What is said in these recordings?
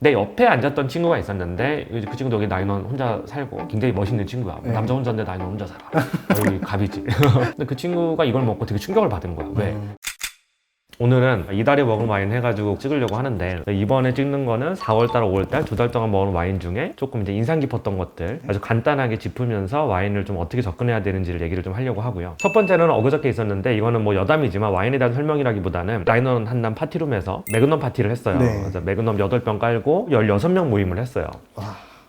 내 옆에 앉았던 친구가 있었는데 그 친구도 여기 나인원 혼자 살고 굉장히 멋있는 친구야. 남자 혼자인데 나인원 혼자 살아. 여기 갑이지. 근데 그 친구가 이걸 먹고 되게 충격을 받은 거야. 왜? 오늘은 이달에 먹은 와인 해가지고 찍으려고 하는데, 이번에 찍는 거는 4월달, 5월달 두 달 동안 먹은 와인 중에 조금 이제 인상 깊었던 것들 아주 간단하게 짚으면서 와인을 좀 어떻게 접근해야 되는지를 얘기를 좀 하려고 하고요. 첫 번째는 엊그저께 있었는데, 이거는 뭐 여담이지만 와인에 대한 설명이라기보다는 라이넌 한남 파티룸에서 매그넘 파티를 했어요. 네. 그래서 매그넘 8병 깔고 16명 모임을 했어요.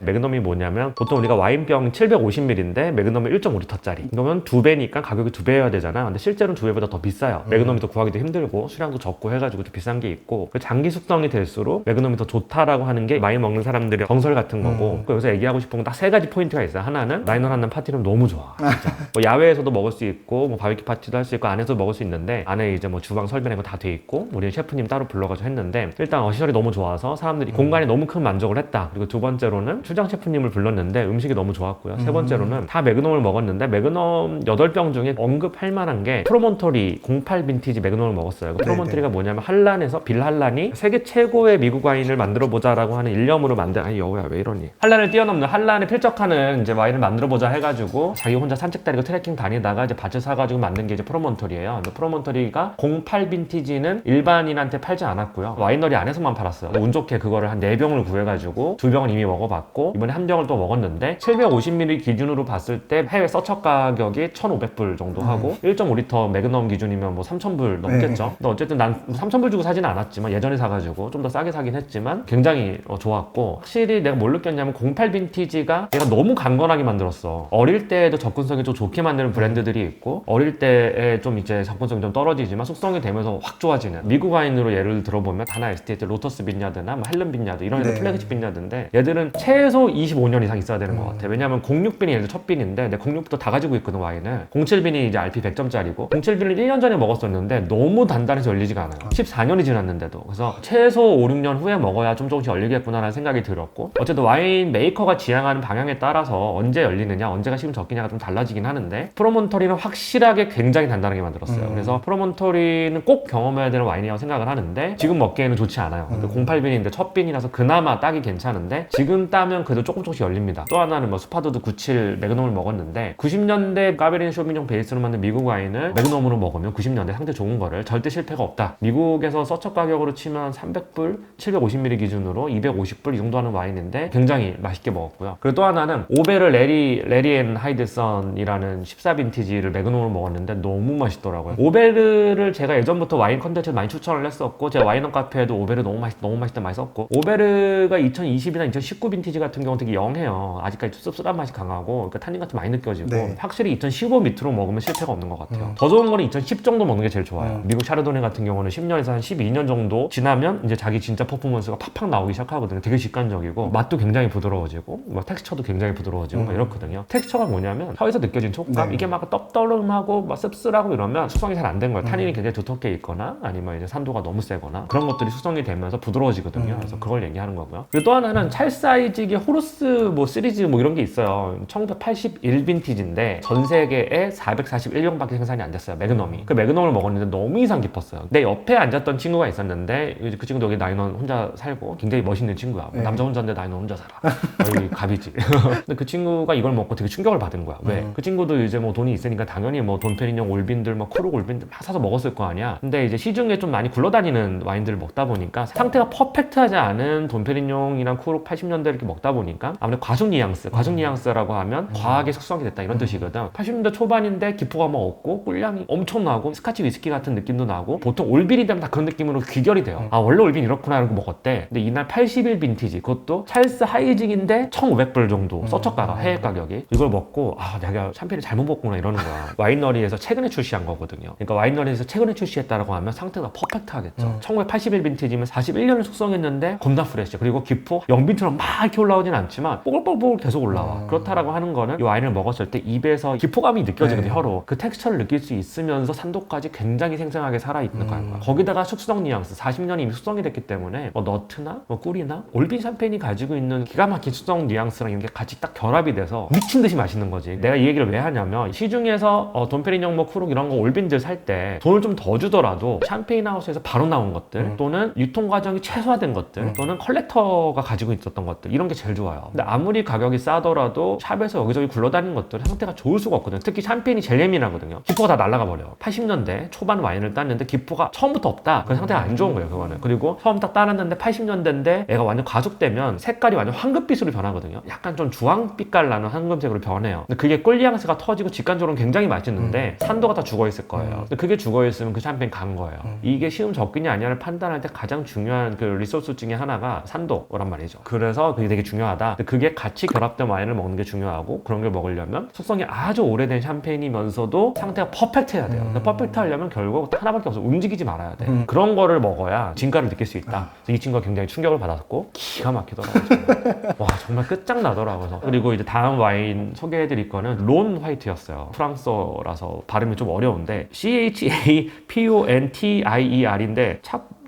매그넘이 뭐냐면 보통 우리가 와인병 750ml인데 매그넘은 1.5L짜리 그러면 2배니까 가격이 2배여야 되잖아. 근데 실제로는 2배보다 더 비싸요. 매그넘이 더 구하기도 힘들고 수량도 적고 해가지고 좀 비싼 게 있고, 장기 숙성이 될수록 매그넘이 더 좋다라고 하는 게 많이 먹는 사람들의 정설 같은 거고, 여기서 얘기하고 싶은 건 딱 3가지 포인트가 있어요. 하나는 라이넌 한남 파티는 너무 좋아, 진짜. 뭐 야외에서도 먹을 수 있고 뭐 바비큐 파티도 할 수 있고 안에서도 먹을 수 있는데, 안에 이제 뭐 주방 설비나 이거 다 돼 있고 우리 셰프님 따로 불러가지고 했는데, 일단 시설이 너무 좋아서 사람들이 공간에 너무 큰 만족을 했다. 그리고 두 번째로는 출장 셰프님을 불렀는데 음식이 너무 좋았고요. 세 번째로는 다 매그넘을 먹었는데 매그넘 8병 중에 언급할 만한 게 프로몬토리 08 빈티지 매그넘을 먹었어요. 그 프로몬토리가 뭐냐면 한란에서 빌 한란이 세계 최고의 미국 와인을 만들어 보자라고 하는 일념으로 만든, 아니 여우야 왜 이러니, 한란을 뛰어넘는 한란에 필적하는 이제 와인을 만들어 보자 해가지고 자기 혼자 산책 다니고 트레킹 다니다가 이제 밭을 사가지고 만든 게 이제 프로몬토리예요. 근데 프로몬토리가 08 빈티지는 일반인한테 팔지 않았고요. 와이너리 안에서만 팔았어요. 운 좋게 그거를 한 4병을 구해가지고 2병은 이미 먹어봤고 이번에 1병을 또 먹었는데 750ml 기준으로 봤을 때 해외 서첫 가격이 1,500불 정도 하고 1.5L 매그넘 기준이면 뭐 3,000불 넘겠죠. 근데 어쨌든 난 3,000불 주고 사지는 않았지만 예전에 사가지고 좀 더 싸게 사긴 했지만 굉장히 좋았고, 확실히 내가 뭘 느꼈냐면 08 빈티지가 얘가 너무 강건하게 만들었어. 어릴 때에도 접근성이 좀 좋게 만드는 브랜드들이 있고 어릴 때에 좀 이제 접근성이 좀 떨어지지만 숙성이 되면서 확 좋아지는, 미국 와인으로 예를 들어보면 다나 에스테이트, 로터스 빈야드나 뭐 헬른 빈야드 이런 애들 플래그십 빈야드인데 얘들은 최소 25년 이상 있어야 되는 것 같아. 왜냐면 06빈이 얘들 첫 빈인데 내 06부터 다 가지고 있거든 와인을. 07빈이 이제 RP 100점짜리고 07빈을 1년 전에 먹었었는데 너무 단단해서 열리지가 않아요. 14년이 지났는데도. 그래서 최소 5, 6년 후에 먹어야 좀 조금씩 열리겠구나라는 생각이 들었고, 어쨌든 와인 메이커가 지향하는 방향에 따라서 언제 열리느냐, 언제가 시금 적기냐가 좀 달라지긴 하는데 프로몬토리는 확실하게 굉장히 단단하게 만들었어요. 그래서 프로몬토리는 꼭 경험해야 되는 와인이라고 생각을 하는데 지금 먹기에는 좋지 않아요. 08빈인데 첫 빈이라서 그나마 따기 괜찮은데 지금 따면 그래도 조금씩 열립니다. 또 하나는 뭐 스파도드 97 매그넘을 먹었는데 90년대 까베르네 쇼비뇽 베이스로 만든 미국 와인을 매그넘으로 먹으면 90년대 상태 좋은 거를 절대 실패가 없다. 미국에서 서첫 가격으로 치면 300불, 750ml 기준으로 250불 이 정도 하는 와인인데 굉장히 맛있게 먹었고요. 그리고 또 하나는 오베르 레리 앤 하이드선이라는 14 빈티지를 매그넘으로 먹었는데 너무 맛있더라고요. 오베르를 제가 예전부터 와인 컨텐츠에 많이 추천을 했었고 제 와인원 카페에도 오베르 너무 맛있다 많이 썼고, 오베르가 2020이나 2019 빈티지 같은 경우는 되게 영해요. 아직까지 씁쓸한 맛이 강하고 그러니까 탄닌 같은 많이 느껴지고 확실히 2015 밑으로 먹으면 실패가 없는 것 같아요. 더 좋은 거는 2010 정도 먹는 게 제일 좋아요. 미국 샤르도네 같은 경우는 10년에서 한 12년 정도 지나면 이제 자기 진짜 퍼포먼스가 팍팍 나오기 시작하거든요. 되게 직관적이고 맛도 굉장히 부드러워지고 뭐 텍스처도 굉장히 부드러워지고 막 이렇거든요. 텍스처가 뭐냐면 혀에서 느껴진 촉감, 이게 막 떡떠름하고 막 씁쓸하고 이러면 숙성이 잘 안 된 거예요. 탄닌이 굉장히 두텁게 있거나 아니면 이제 산도가 너무 세거나 그런 것들이 숙성이 되면서 부드러워지거든요. 그래서 그걸 얘기하는 거고요. 그리고 또 하나는 찰사이직의 호르스 뭐 시리즈 뭐 이런 게 있어요. 1981 빈티지인데 전 세계에 441병밖에 생산이 안 됐어요. 매그넘이. 그 매그넘을 먹었는데 너무 인상 깊었어요. 내 옆에 앉았던 친구가 있었는데 그 친구도 여기 나인원 혼자 살고 굉장히 멋있는 친구야. 남자 혼자인데 나인원 혼자 살아. 여기 갑이지. 근데 그 친구가 이걸 먹고 되게 충격을 받은 거야. 왜? 그 친구도 이제 뭐 돈이 있으니까 당연히 뭐 돈페리뇽 올빈들 뭐 크룩 올빈들 막 사서 먹었을 거 아니야. 근데 이제 시중에 좀 많이 굴러다니는 와인들을 먹다 보니까 상태가 퍼펙트하지 않은 돈페리뇽이랑 크룩 80년대 이렇게 먹다 보니까 아무래도 과속 뉘앙스라고 하면 과하게 숙성이 됐다 이런 뜻이거든. 80년대 초반인데 기포가 뭐 없고 꿀향이 엄청 나고 스카치 위스키 같은 느낌도 나고, 보통 올빈이 되면 다 그런 느낌으로 귀결이 돼요. 아 원래 올빈 이렇구나 이러고 먹었대. 근데 이날 81 빈티지, 그것도 찰스 하이직인데 1,500불 정도 서초가가 해외 가격이. 이걸 먹고 아 내가 샴페인을 잘못 먹구나 이러는 거야. 와인너리에서 최근에 출시한 거거든요. 그러니까 와인너리에서 최근에 출시했다라고 하면 상태가 퍼펙트하겠죠. 1981 빈티지면 41년을 숙성했는데 겁나 프레쉬, 그리고 기포 영빈처럼 막 이렇게 올라오진 않지만 뽀글뽀글 계속 올라와. 그렇다라고 하는 거는 이 와인을 먹었을 때 입에서 기포감이 느껴지거든요. 혀로. 그 텍스처를 느낄 수 있으면서 산도까지 굉장히 생생하게 살아있는 거야. 거기다가 숙성 뉘앙스, 40년이 이미 숙성이 됐기 때문에 너트나 꿀이나 올빈 샴페인이 가지고 있는 기가 막힌 숙성 뉘앙스랑 이런 게 같이 딱 결합이 돼서 미친 듯이 맛있는 거지. 내가 이 얘기를 왜 하냐면 시중에서 돈페리뇽 뭐 크룩 이런 거 올빈들 살 때 돈을 좀 더 주더라도 샴페인 하우스에서 바로 나온 것들 또는 유통 과정이 최소화된 것들 또는 컬렉터가 가지고 있었던 것들 이런 게 제일 좋아요. 근데 아무리 가격이 싸더라도 샵에서 여기저기 굴러다니는 것들 상태가 좋을 수가 없거든요. 특히 샴페인이 제일 예민하거든요. 기포가 다 날아가 버려요. 80년대 초반 와인을 땄는데 기포가 처음부터 없다. 그 상태가 안 좋은 거예요. 그거는. 그리고 처음 딱 따놨는데 80년대인데 애가 완전 과속되면 색깔이 완전 황금빛으로 변하거든요. 약간 좀 주황빛깔 나는 황금색으로 변해요. 근데 그게 꿀뉘앙스가 터지고 직관적으로 굉장히 맛있는데 산도가 다 죽어있을 거예요. 근데 그게 죽어있으면 그 샴페인 간 거예요. 이게 시음 적기냐 아니냐를 판단할 때 가장 중요한 그 리소스 중에 하나가 산도란 말이죠. 그래서 그게 되게 중요하다. 근데 그게 같이 결합된 와인을 먹는 게 중요하고 그런 걸 먹으려면 숙성이 아주 오래된 샴페인이면서도 상태가 퍼펙트해야 돼요. 근데 퍼펙트 하려면 결국 하나밖에 없어. 움직이지 말아야 돼. 그런 거를 먹어야 진가를 느낄 수 있다. 그래서 이 친구가 굉장히 충격을 받았고 기가 막히더라고요. 정말. 와 정말 끝장나더라고요. 그리고 이제 다음 와인 소개해드릴 거는 론 화이트였어요. 프랑스어라서 발음이 좀 어려운데 CHAPONTIER인데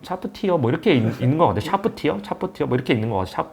샤프티어 뭐 이렇게 있는 것 같아. 샤프티어 뭐 이렇게 있는 것 같아.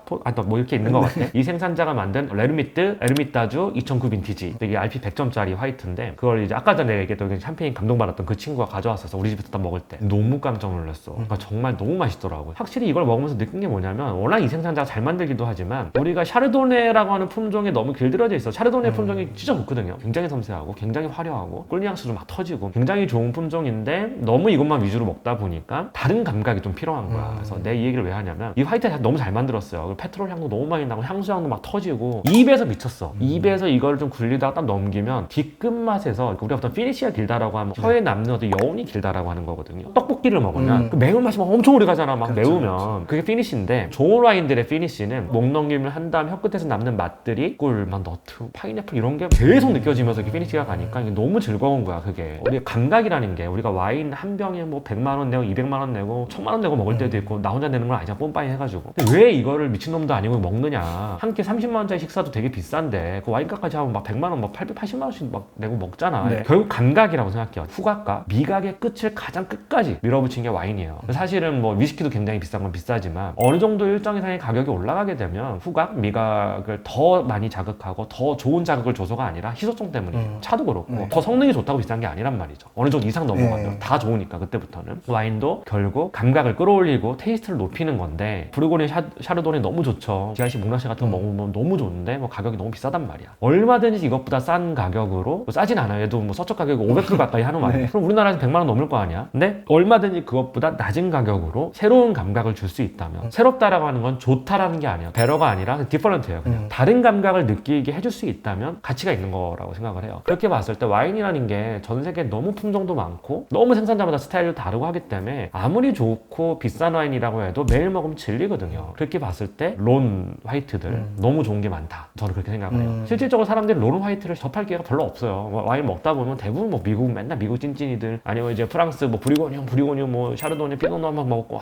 뭐 이렇게 있는 것 같아. 이 생산자가 만든 레르미트 에르미타주 2009 빈티지. 이게 RP 100점짜리 화이트인데 그걸 이제 아까 전에 얘기했던 샴페인 감동받았던 그 친구가 가져왔어서 우리 집에서 딱 먹을 때 너무 깜짝 놀랐어. 그러니까 정말 너무 맛있더라고요. 확실히 이걸 먹으면서 느낀 게 뭐냐면 워낙 이 생산자가 잘 만들기도 하지만 우리가 샤르도네라고 하는 품종에 너무 길들여져 있어. 샤르도네 품종이 진짜 좋거든요. 굉장히 섬세하고 굉장히 화려하고 꿀뉘앙스도 막 터지고 굉장히 좋은 품종인데 너무 이것만 위주로 먹다 보니까 다른 감각이 좀 필요한 거야. 그래서 내 이 얘기를 왜 하냐면 이 화이트 너무 잘 만들었어요. 페트롤 향도 너무 많이 나고 향수 향도 막 터지고 입에서 미쳤어. 입에서 이걸 좀 굴리다가 딱 넘기면 뒤끝 맛에서 우리가 보통 피니시가 길다라고 하면 혀에 남는 어떤 여운이 길다라고 하는 거거든요. 떡볶이를 먹으면 그 매운맛이 막 엄청 오래 가잖아. 막 그렇죠, 매우면 그렇죠. 그게 피니시인데 좋은 와인들의 피니시는 목 넘김을 한 다음 혀끝에서 남는 맛들이 꿀, 막 너트, 파인애플 이런 게 계속 느껴지면서 이게 피니시가 가니까 이게 너무 즐거운 거야. 그게 우리가 감각이라는 게 우리가 와인 한 병에 뭐 100만 원 내고 200만 원 내고 1000만 원 내고 먹을 때도 있고 나 혼자 내는 건 아니잖아. 뽐빠이 해가지고. 근데 왜 이거를 미친놈도 아니고 먹느냐. 한 끼 30만 원짜리 식사도 되게 비싼데 그 와인값까지 하면 막 100만 원, 막 880만 원씩 막 내고 먹잖아. 네. 결국 감각이라고 생각해요. 후각과 미각의 끝을 가장 끝까지 밀어붙인 게 와인이에요. 사실은 뭐 위스키도 굉장히 비싼 건 비싸지만 어느 정도 일정 이상의 가격이 올라가게 되면 후각, 미각을 더 많이 자극하고 더 좋은 자극을 줘서가 아니라 희소성 때문이에요. 차도 그렇고 더 성능이 좋다고 비싼 게 아니란 말이죠. 어느 정도 이상 넘어가면 다 좋으니까 그때부터는. 와인도 결국 감각을 끌어올리고 테이스트를 높이는 건데 부르고니 샤르도네 너무 좋죠. GRC 목라시 같은 거 먹으면 너무 좋은데 뭐 가격이 너무 비싸단 말이야. 얼마든지 이것보다 싼 가격으로 뭐 싸진 않아요. 얘도 뭐 서적 가격이 500불 가까이 하는 와인. 그럼 우리나라에서 100만 원 넘을 거 아니야. 근데 얼마든지 그것보다 낮은 가격으로 새로운 감각을 줄 수 있다면 새롭다라고 하는 건 좋다라는 게 아니에요. 베러가 아니라 디퍼런트예요. 그냥 다른 감각을 느끼게 해줄 수 있다면 가치가 있는 거라고 생각을 해요. 그렇게 봤을 때 와인이라는 게 전 세계에 너무 품종도 많고 너무 생산자마다 스타일도 다르고 하기 때문에 아무리 좋고 비싼 와인이라고 해도 매일 먹으면 질리거든요. 그렇게 봤을 때 론 화이트들 너무 좋은 게 많다. 저는 그렇게 생각을 해요. 실질적으로 사람들이 론 화이트를 접할 기회가 별로 없어요. 뭐 와인 먹다 보면 대부분 뭐 미국 맨날 미국 찐찐이들 아니면 이제 프랑스 뭐 브리고뉴 뭐 샤르도네 피노누아 막 먹고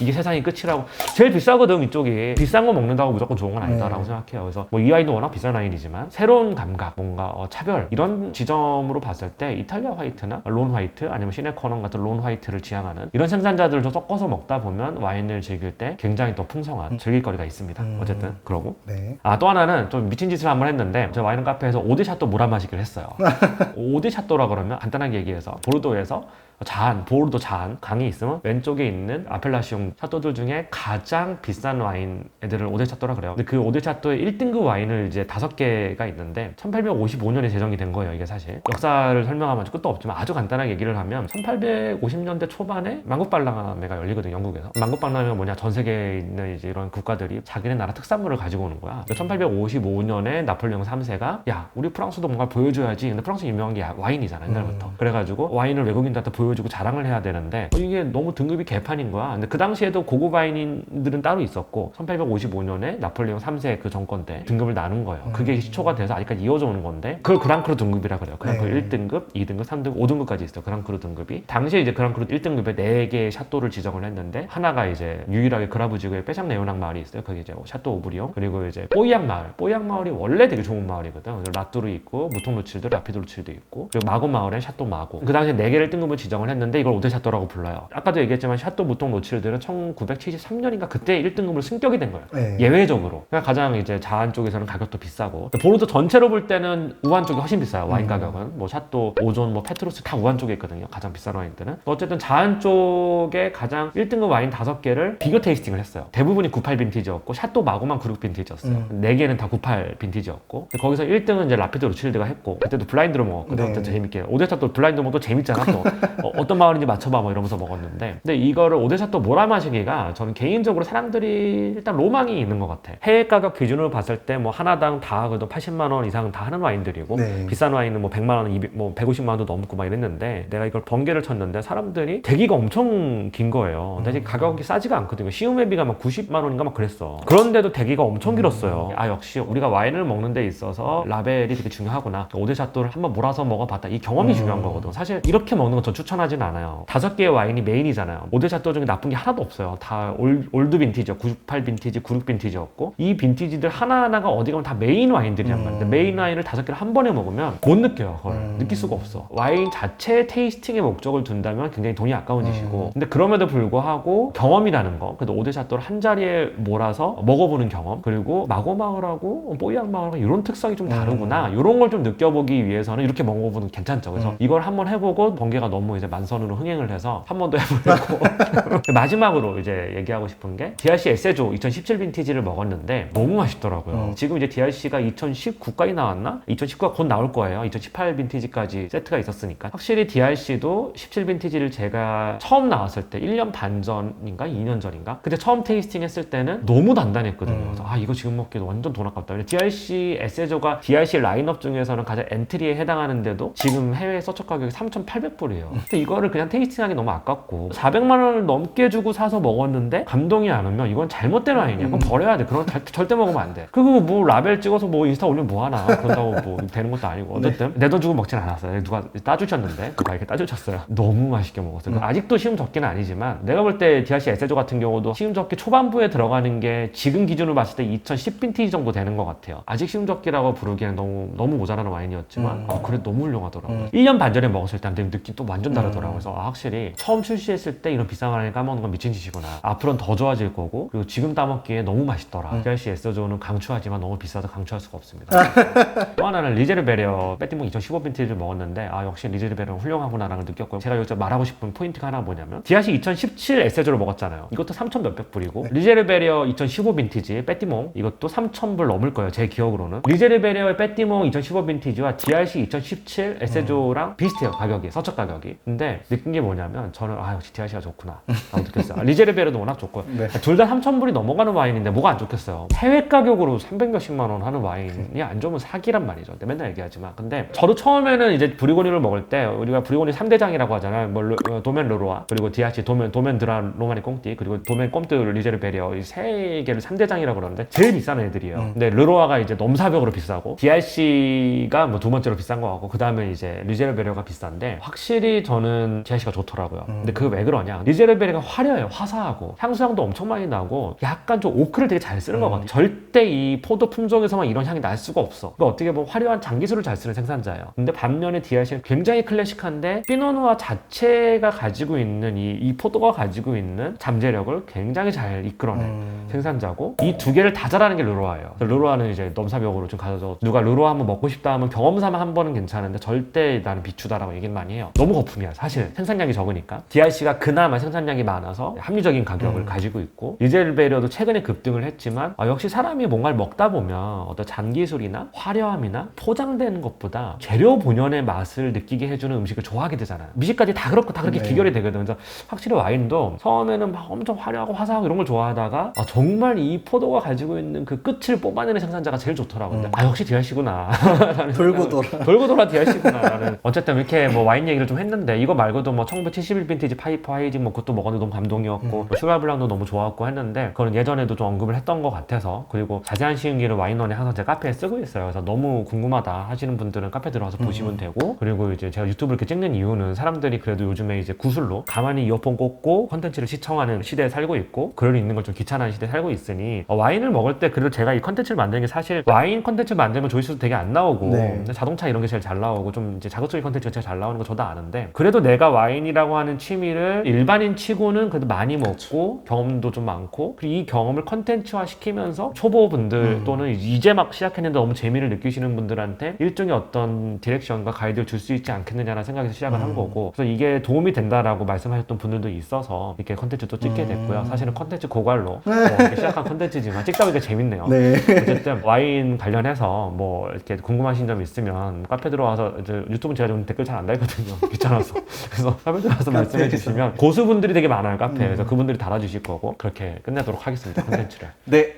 이게 세상이 끝이라고. 제일 비싸거든 이쪽이. 비싼 거 먹는다고 무조건 좋은 건 아니다라고 생각해요. 그래서 뭐 이 와인도 워낙 비싼 와인이지만 새로운 감각 뭔가 차별 이런 지점으로 봤을 때 이탈리아 화이트나 론 화이트 아니면 시네커넌 같은 론 화이트를 지향하는 이런 생산자들을 좀 섞어서 먹다 보면 와인을 즐길 때 굉장히 더 풍성한 즐길 거리가 있습니다. 어쨌든 그러고 또 하나는 좀 미친 짓을 한번 했는데 제가 와인 카페에서 오드샤또 몰아 마시기를 했어요. 오드샤또라 그러면 간단하게 얘기해서 보르도에서 보르도 잔 강이 있으면 왼쪽에 있는 아펠라시옹 샤또들 중에 가장 비싼 와인 애들을 오데샤또라 그래요. 근데 그 오데샤또의 1등급 와인을 이제 5개가 있는데 1855년에 제정이 된 거예요. 이게 사실 역사를 설명하면 끝도 없지만 아주 간단하게 얘기를 하면 1850년대 초반에 만국박람회가 열리거든요. 영국에서. 만국박람회가 뭐냐, 전 세계에 있는 이제 이런 국가들이 자기네 나라 특산물을 가지고 오는 거야. 1855년에 나폴레옹 3세가 야 우리 프랑스도 뭔가 보여줘야지. 근데 프랑스 유명한 게 와인이잖아 옛날부터. 그래가지고 와인을 외국인들한테 보여주고 자랑을 해야 되는데 이게 너무 등급이 개판인 거야. 근데 그 당시에도 고급 와인들은 따로 있었고 1855년에 나폴레옹 3세 그 정권 때 등급을 나눈 거예요. 그게 시초가 돼서 아직까지 이어져 오는 건데 그걸 그랑크루 등급이라 그래요. 그랑크루 1등급, 2등급, 3등급, 5등급까지 있어요. 그랑크루 등급이. 당시에 이제 그랑크루 1등급에 4개의 샤또를 지정을 했는데 하나가 이제 유일하게 그라브지구에 빼샹레오낭 마을이 있어요. 거기 이제 샤또 오브리옹. 그리고 이제 뽀이앙 마을. 뽀이앙 마을이 원래 되게 좋은 마을이거든. 라뚜르 있고 무통 루칠드, 라피드 루칠드 있고 그리고 마고 마을에 샤또 마고. 그 당시에 4개를 등급을 지정을 했는데 이걸 오데 샤또라고 불러요. 아까도 얘기했지만 샤또 무통 루칠드는 1973년인가 그때 1등급으로 승격이 된 거예요. 예외적으로. 그러니까 가장 이제 자한 쪽에서는 가격도 비싸고 보르도 전체로 볼 때는 우한 쪽이 훨씬 비싸요. 와인 가격은. 뭐 샤또, 오존, 뭐 페트로스 다 우한 쪽에 있거든요. 가장 비싼 와인들은. 어쨌든 자한 쪽에 가장 1등급 와인 5개를 비교 테이스팅을 했어요. 대부분이 98 빈티지였고 샤또 마고만 96 빈티지였어요. 4개는 다 98 빈티지였고 거기서 1등은 이제 라피드 루칠드가 했고 그때도 블라인드로 먹었거든. 그때 재밌게. 오데샤또 블라인드 먹어도 재밌잖아 또. 어떤 마을인지 맞춰봐 뭐 이러면서 먹었는데 근데 이거를 오데샤또 몰아 마시기가 저는 개인적으로 사람들이 일단 로망이 있는 것 같아. 해외 가격 기준으로 봤을 때 뭐 하나당 다 그래도 80만 원 이상 다 하는 와인들이고 비싼 와인은 뭐 100만 원, 200, 뭐 150만 원도 넘고 막 이랬는데 내가 이걸 번개를 쳤는데 사람들이 대기가 엄청 긴 거예요. 근데 가격이 싸지가 않거든요. 시우메비가 막 90만 원인가 막 그랬어. 그런데도 대기가 엄청 길었어요. 아 역시 우리가 와인을 먹는 데 있어서 라벨이 되게 중요하구나. 오데샤또를 한번 몰아서 먹어봤다. 이 경험이 중요한 거거든. 사실 이렇게 먹는 건 저 추천하진 않아요. 5개의 와인이 메인이잖아요. 오데샤또 중에 나쁜 게 하나도 없어요. 다 올드 빈티지, 98 빈티지, 96 빈티지였고 이 빈티지들 하나하나가 어디 가면 다 메인 와인들이란 말이야. 메인 와인을 5개를 한 번에 먹으면 못 느껴요. 그걸 느낄 수가 없어. 와인 자체의 테이스팅의 목적을 둔다면 굉장히 돈이 아까운 짓이고 근데 그럼에도 불구하고 경험이라는 거 그래도 오데샤또를 한 자리에 몰아서 먹어보는 경험 그리고 마고마을하고 뽀이앙 마을하고 이런 특성이 좀 다르구나 이런 걸 좀 느껴보기 위해서는 이렇게 먹어보는 게 괜찮죠. 그래서 이걸 한번 해보고 번개가 너무 이제 만선으로 흥행을 해서 한 번 더 해보려고 마지막으로 이제 얘기하고 싶은 게 DRC 에세조 2017 빈티지를 먹었는데 너무 맛있더라고요. 지금 이제 DRC가 2019까지 나왔나? 2019가 곧 나올 거예요. 2018 빈티지까지 세트가 있었으니까 확실히 DRC도 17 빈티지를 제가 처음 나왔을 때 1년 반 전인가 2년 전인가 그때 처음 테이스팅 했을 때는 너무 단단했거든요. 그래서 아 이거 지금 먹기도 완전 돈 아깝다. DRC 에세조가 DRC 라인업 중에서는 가장 엔트리에 해당하는데도 지금 해외 서초 가격이 3,800불이에요. 근데 이거를 그냥 테이스팅하기 너무 아깝고 400만 원을 넘게 주고 사서 먹었는데 감동이 안 오면 이건 잘못된 와인이야. 그건 버려야 돼. 그런 절대 먹으면 안 돼. 그리고 뭐 라벨 찍어서 뭐 인스타 올리면 뭐하나. 그런다고 뭐 되는 것도 아니고 어쨌든 내 돈 주고 먹진 않았어요. 누가 따주셨는데 누가 이렇게 따주셨어요. 너무 맛있게 먹었어요. 아직도 시음 적기는 아니지만 내가 볼 때 DRC 에세조 같은 경우도 시음 적기 초반부에 들어가는 게 지금 기준으로 봤을 때 2010 빈티지 정도 되는 것 같아요. 아직 시음 적기라고 부르기에는 너무 모자라는 와인이었지만 그래도 너무 훌륭하더라고요. 1년 반 전에 먹었을 때 느낌 또 완전 다르더라고요. 그래서 확실히 처음 출시했을 때 이런 비싼 와인을 까먹는 건 미친 짓이구나. 앞으로는 더 좋아질 거고 그리고 지금 따먹기에 너무 맛있더라. DRC 에세조는 강추하지만 너무 비싸서 강추할 수가 없습니다. 또 하나는 리제르베리어 빼띠몽 2015 빈티지를 먹었는데 아 역시 리제르베리어는 훌륭하구나라는 걸 느꼈고요. 제가 여기서 말하고 싶은 포인트가 하나 뭐냐면 DRC 2017 에세조를 먹었잖아요. 이것도 3,000 몇백 불이고 리제르베리어 2015 빈티지 빼띠몽 이것도 3,000불 넘을 거예요. 제 기억으로는. 리제르베리어의 빼띠몽 2015 빈티지와 DRC 2017 에세조랑 비슷해요. 가격이 서적 가격이. 근데 느낀 게 뭐냐면 저는 아 역시 DRC가 좋구나 라고 느꼈어요. 리제르베리어도 워낙 좋고요. 둘 다 3,000불이 넘어가는 와인인데 뭐가 안 좋겠어요. 해외 가격으로 300몇십만 원 하는 와인이 안 좋으면 사기란 말이죠. 맨날 얘기하지만 근데 저도 처음에는 이제 브리고니를 먹을 때 우리가 브리고니 3대장이라고 하잖아요. 뭐 도멘 르로아 그리고 DRC 도멘 드라 로마니 꽁띠 그리고 도멘 꼼뜨 리제르베리어 이 세 개를 3대장이라고 그러는데 제일 비싼 애들이에요. 근데 르로아가 이제 넘사벽으로 비싸고 DRC가 뭐 두 번째로 비싼 거 같고 그 다음에 이제 리제르베리어가 비싼데 확실히 저는 DRC가 좋더라고요. 근데 그게 왜 그러냐 리제르베리어가 화려해요. 화사하고 향수향도 엄청 많이 나고 약간 좀 오크를 되게 잘 쓰는 것 같아요. 절대 이 포도 품종에서만 이런 향이 날 수가 없어. 그러니까 어떻게 보면 화려한 장기술을 잘 쓰는 생산자예요. 근데 반면에 DRC는 굉장히 클래식한데 피노누아 자체가 가지고 있는 이 포도가 가지고 있는 잠재력을 굉장히 잘 이끌어낸 생산자고 이 두 개를 다 잘하는 게 르로아예요. 르로아는 이제 넘사벽으로 좀 가져서 누가 르로아 한번 먹고 싶다 하면 경험 삼아 한 번은 괜찮은데 절대 나는 비추다라고 얘기는 많이 해요. 너무 거품이야 사실 생산량이 적으니까. DRC가 그나마 생산량이 많아서 합리적인 가격을 가지고 있고 리제르베리어도 최근에 급등을 했지만 역시 사람이 뭔가를 먹다 보면 어떤 잔기술이나 화려함이나 포장되는 것보다 재료 본연의 맛을 느끼게 해주는 음식을 좋아하게 되잖아요. 미식까지 다 그렇고 다 그렇게 기결이 되거든. 그래서 확실히 와인도 처음에는 막 엄청 화려하고 화사하고 이런 걸 좋아하다가 정말 이 포도가 가지고 있는 그 끝을 뽑아내는 생산자가 제일 좋더라고요. 근데 역시 DRC구나. 돌고 돌아. 돌고 돌아 DRC구나. 나는 어쨌든 이렇게 뭐 와인 얘기를 좀 했는데 이거 말고도 뭐 1971 빈티지 파이퍼 하이징 뭐 그것도 먹었는데 너무 감동이었고 뭐 슈가블랑도 너무 좋았고 했는데 그건 예전에도 좀 언급을 했던 것 같아서 그리고 자세한 시음기를 와인원에 항상 제 카페에 쓰고 있어요. 그래서 너무 궁금하다 하시는 분들은 카페 들어가서 보시면 되고 그리고 이제 제가 유튜브를 이렇게 찍는 이유는 사람들이 그래도 요즘에 이제 구슬로 가만히 이어폰 꽂고 컨텐츠를 시청하는 시대에 살고 있고 글 읽는 걸 좀 귀찮아하는 시대에 살고 있으니 와인을 먹을 때 그래도 제가 이 컨텐츠를 만드는 게 사실 와인 컨텐츠 만들면 조회수도 되게 안 나오고 네. 자동차 이런 게 제일 잘 나오고 좀 이제 자극적인 컨텐츠가 제일 잘 나오는 거 저도 아는데 그래도 내가 와인이라고 하는 취미를 일반인 치고는 그래도 많이 먹고 경험도 좀 많고 그리고 이 경험을 컨텐츠화 시키면서 초보분들 또는 이제 막 시작했는데 너무 재미를 느끼시는 분들한테 일종의 어떤 디렉션과 가이드를 줄 수 있지 않겠느냐라는 생각에서 시작을 한 거고 그래서 이게 도움이 된다라고 말씀하셨던 분들도 있어서 이렇게 컨텐츠도 찍게 됐고요. 사실은 컨텐츠 고갈로 뭐 이렇게 시작한 컨텐츠지만 찍다 보니까 재밌네요. 네. 어쨌든 와인 관련해서 뭐 이렇게 궁금하신 점 있으면 카페 들어와서 이제 유튜브는 제가 좀 댓글 잘 안 달거든요. 귀찮아서. 그래서 카페 들어와서 말씀해 주시면 고수분들이 되게 많아요 카페에. 그래서 그분들이 달아주실 거고 그렇게 끝내도록 하겠습니다 컨텐츠를. 네.